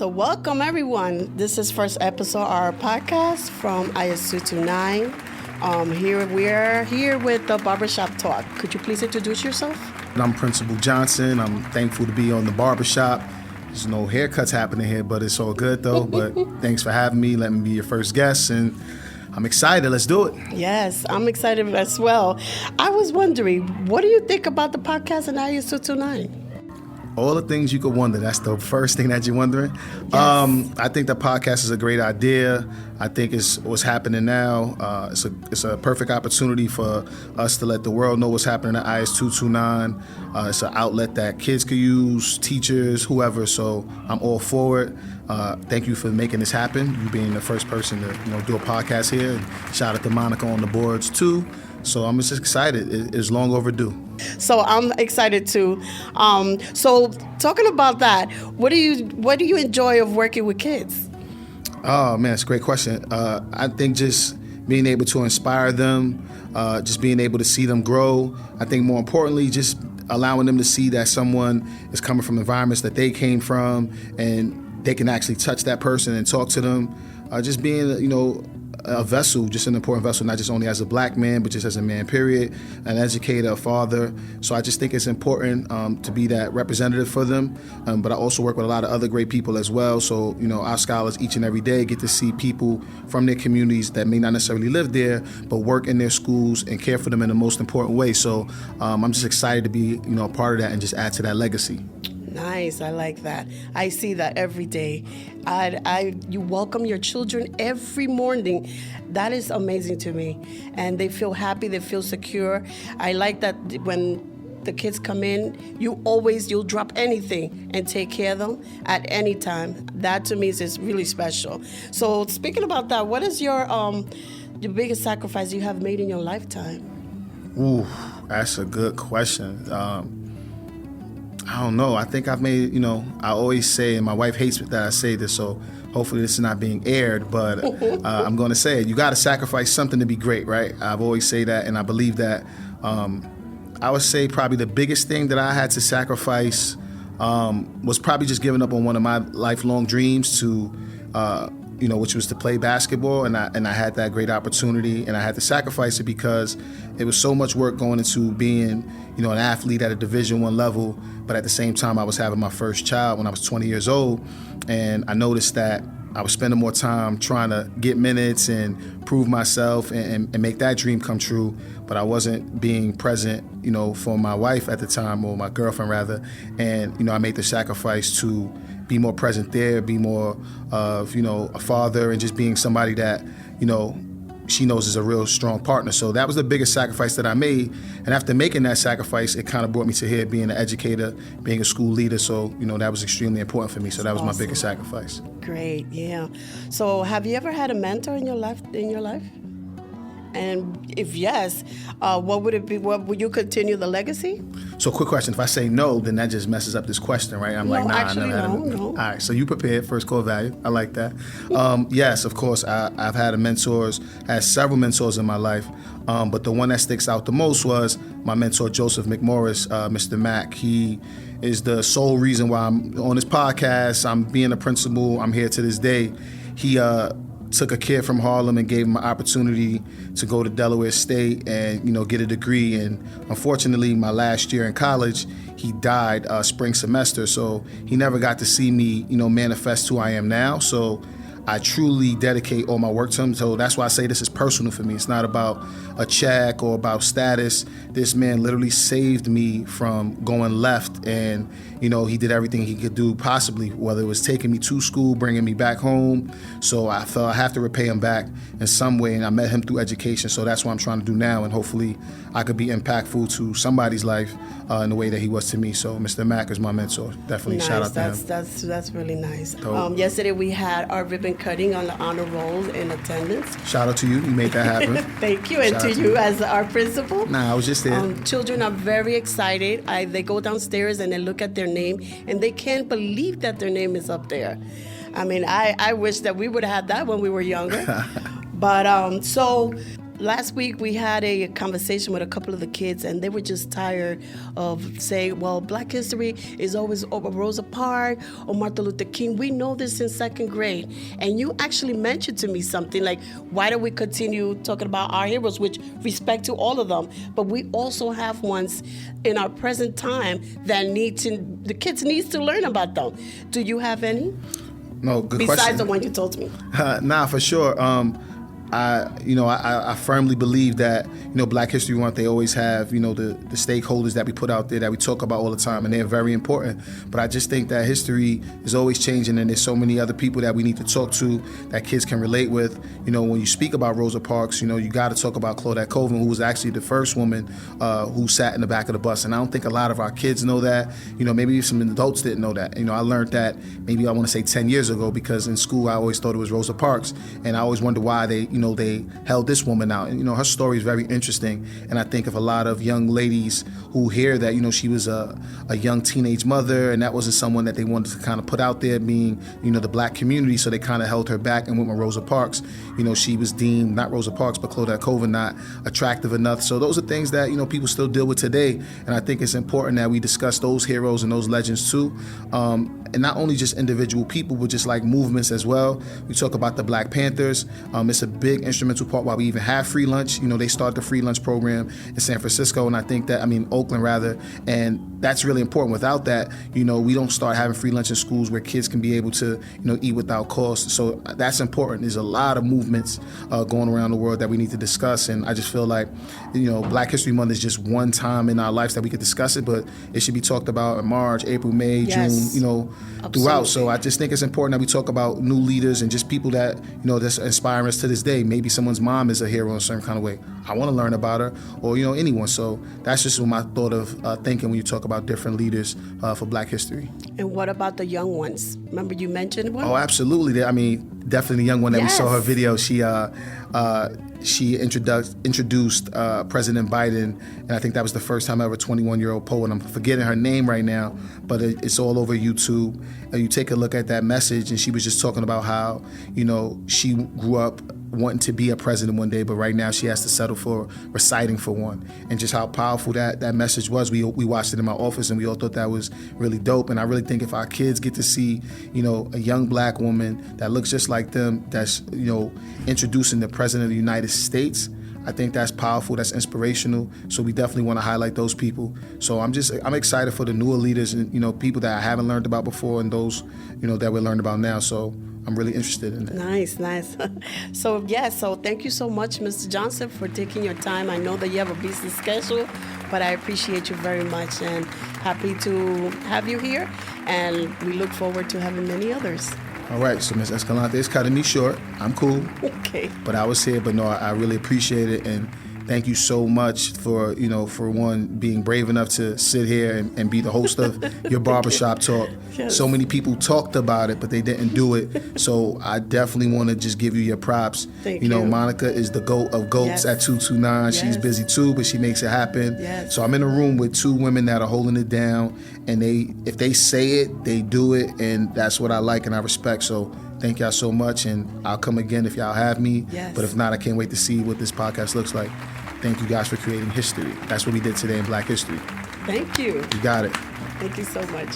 So welcome everyone. This is first episode of our podcast from IS229. We're here with the Barbershop Talk. Could you please introduce yourself? I'm Principal Johnson. I'm thankful to be on the barbershop. There's no haircuts happening here, but it's all good though. But thanks for having me, letting me be your first guest, and I'm excited. Let's do it. Yes, I'm excited as well. I was wondering, what do you think about the podcast and IS229? All the things you could wonder. That's the first thing that you're wondering. Yes. I think the podcast is a great idea. I think it's what's happening now. It's a perfect opportunity for us to let the world know what's happening at IS229. It's an outlet that kids could use, teachers, whoever. So I'm all for it. Thank you for making this happen. You being the first person to do a podcast here. And shout out to Monica on the boards too. So I'm just excited. It's long overdue. So I'm excited too. So talking about that, what do you enjoy of working with kids? Oh man, it's a great question. I think just being able to inspire them, just being able to see them grow. I think more importantly, just allowing them to see that someone is coming from environments that they came from, and they can actually touch that person and talk to them. Just being, a vessel, just an important vessel, not just only as a black man, but just as a man, period, an educator, a father. So I just think it's important to be that representative for them. But I also work with a lot of other great people as well. So, our scholars each and every day get to see people from their communities that may not necessarily live there, but work in their schools and care for them in the most important way. So I'm just excited to be, a part of that and just add to that legacy. Nice, I like that. I see that every day. You welcome your children every morning. That is amazing to me. And they feel happy, they feel secure. I like that when the kids come in, you'll drop anything and take care of them at any time. That to me is really special. So speaking about that, what is your the biggest sacrifice you have made in your lifetime? Ooh, that's a good question. I don't know. I think I've made, I always say, and my wife hates that I say this, so hopefully this is not being aired, but I'm going to say it. You got to sacrifice something to be great, right? I've always say that, and I believe that. I would say probably the biggest thing that I had to sacrifice was probably just giving up on one of my lifelong dreams to, which was to play basketball, and I had that great opportunity, and I had to sacrifice it because it was so much work going into being, an athlete at a Division I level, but at the same time I was having my first child when I was 20 years old, and I noticed that I was spending more time trying to get minutes and prove myself and make that dream come true, but I wasn't being present, for my wife at the time, or my girlfriend rather, and, I made the sacrifice to be more present there, be more of, a father, and just being somebody that, she knows is a real strong partner. So that was the biggest sacrifice that I made. And after making that sacrifice, it kind of brought me to here, being an educator, being a school leader. So, that was extremely important for me. So that was my biggest sacrifice. Great, yeah. So have you ever had a mentor in your life? And if yes, what would it be? Would you continue the legacy? So quick question. If I say no, then that just messes up this question, right? I'm like, nah, actually, I never had a mentor. No. All right, so you prepared, first core value. I like that. Yes, of course, I've had several mentors in my life, but the one that sticks out the most was my mentor, Joseph McMorris, Mr. Mac. He is the sole reason why I'm on this podcast. I'm being a principal. I'm here to this day. He took a kid from Harlem and gave him an opportunity to go to Delaware State and, get a degree. And unfortunately, my last year in college, he died spring semester. So he never got to see me, manifest who I am now. So I truly dedicate all my work to him. So that's why I say this is personal for me. It's not about a check or about status. This man literally saved me from going left, and he did everything he could do possibly, whether it was taking me to school, bringing me back home. So I felt I have to repay him back in some way, and I met him through education. So that's what I'm trying to do now, and hopefully I could be impactful to somebody's life in the way that he was to me. So Mr. Mack is my mentor. Definitely nice. Shout out to him. That's really nice. Yesterday we had our ribbon cutting on the honor roll in attendance. Shout out to you. You made that happen. Thank you, and to you as our principal. Nah, I was just there. Children are very excited. They go downstairs and they look at their name, and they can't believe that their name is up there. I mean, I wish that we would have had that when we were younger. But so Last week we had a conversation with a couple of the kids, and they were just tired of saying, well, Black history is always over Rosa Parks or Martin Luther King. We know this in second grade. And you actually mentioned to me something like, why don't we continue talking about our heroes, which respect to all of them, but we also have ones in our present time that the kids need to learn about them. Do you have any? No, good Besides question. the one you told me. Nah, for sure. I firmly believe that, Black History Month, they always have, the stakeholders that we put out there that we talk about all the time, and they're very important. But I just think that history is always changing, and there's so many other people that we need to talk to that kids can relate with. When you speak about Rosa Parks, you got to talk about Claudette Colvin, who was actually the first woman who sat in the back of the bus. And I don't think a lot of our kids know that. Maybe some adults didn't know that. I learned that maybe I want to say 10 years ago, because in school I always thought it was Rosa Parks, and I always wondered why they held this woman out. And, her story is very interesting. And I think of a lot of young ladies who hear that, she was a young teenage mother, and that wasn't someone that they wanted to kind of put out there being, the Black community. So they kind of held her back. And with Rosa Parks, she was deemed, not Rosa Parks, but Claudette Colvin, not attractive enough. So those are things that, people still deal with today. And I think it's important that we discuss those heroes and those legends too. And not only just individual people, but just like movements as well. We talk about the Black Panthers. It's a big instrumental part why we even have free lunch. They started the free lunch program in San Francisco, and Oakland rather, and that's really important. Without that, we don't start having free lunch in schools where kids can be able to, eat without cost. So that's important. There's a lot of movements going around the world that we need to discuss, and I just feel like, Black History Month is just one time in our lives that we could discuss it, but it should be talked about in March, April, May, yes, June, throughout. So I just think it's important that we talk about new leaders and just people that, that's inspiring us to this day. Maybe someone's mom is a hero in a certain kind of way. I want to learn about her, or, anyone. So that's just my thought of thinking when you talk about different leaders for Black history. And what about the young ones? Remember you mentioned one? Oh, absolutely. Definitely the young one that we saw her video. She introduced President Biden, and I think that was the first time ever 21-year-old poet. I'm forgetting her name right now, but it's all over YouTube. And you take a look at that message, and she was just talking about how, she grew up wanting to be a president one day, but right now she has to settle for reciting for one. And just how powerful that message was. We watched it in my office, and we all thought that was really dope. And I really think if our kids get to see, a young Black woman that looks just like them, that's, introducing the President of the United States, I think that's powerful, that's inspirational. So we definitely want to highlight those people. So I'm excited for the newer leaders and, people that I haven't learned about before, and those, that we learned about now. So I'm really interested in that. Nice. So thank you so much, Mr. Johnson, for taking your time. I know that you have a busy schedule, but I appreciate you very much, and happy to have you here. And we look forward to having many others. All right, so Ms. Escalante is cutting me short. I'm cool. Okay. But I was here, but no, I really appreciate it, and thank you so much for, for one, being brave enough to sit here and be the host of your barbershop talk. Yes. So many people talked about it, but they didn't do it. So I definitely want to just give you your props. Thank you. Monica is the GOAT of GOATs at 229. Yes. She's busy too, but she makes it happen. Yes. So I'm in a room with two women that are holding it down, and if they say it, they do it, and that's what I like and I respect. So thank y'all so much, and I'll come again if y'all have me. Yes. But if not, I can't wait to see what this podcast looks like. Thank you guys for creating history. That's what we did today in Black History. Thank you. You got it. Thank you so much.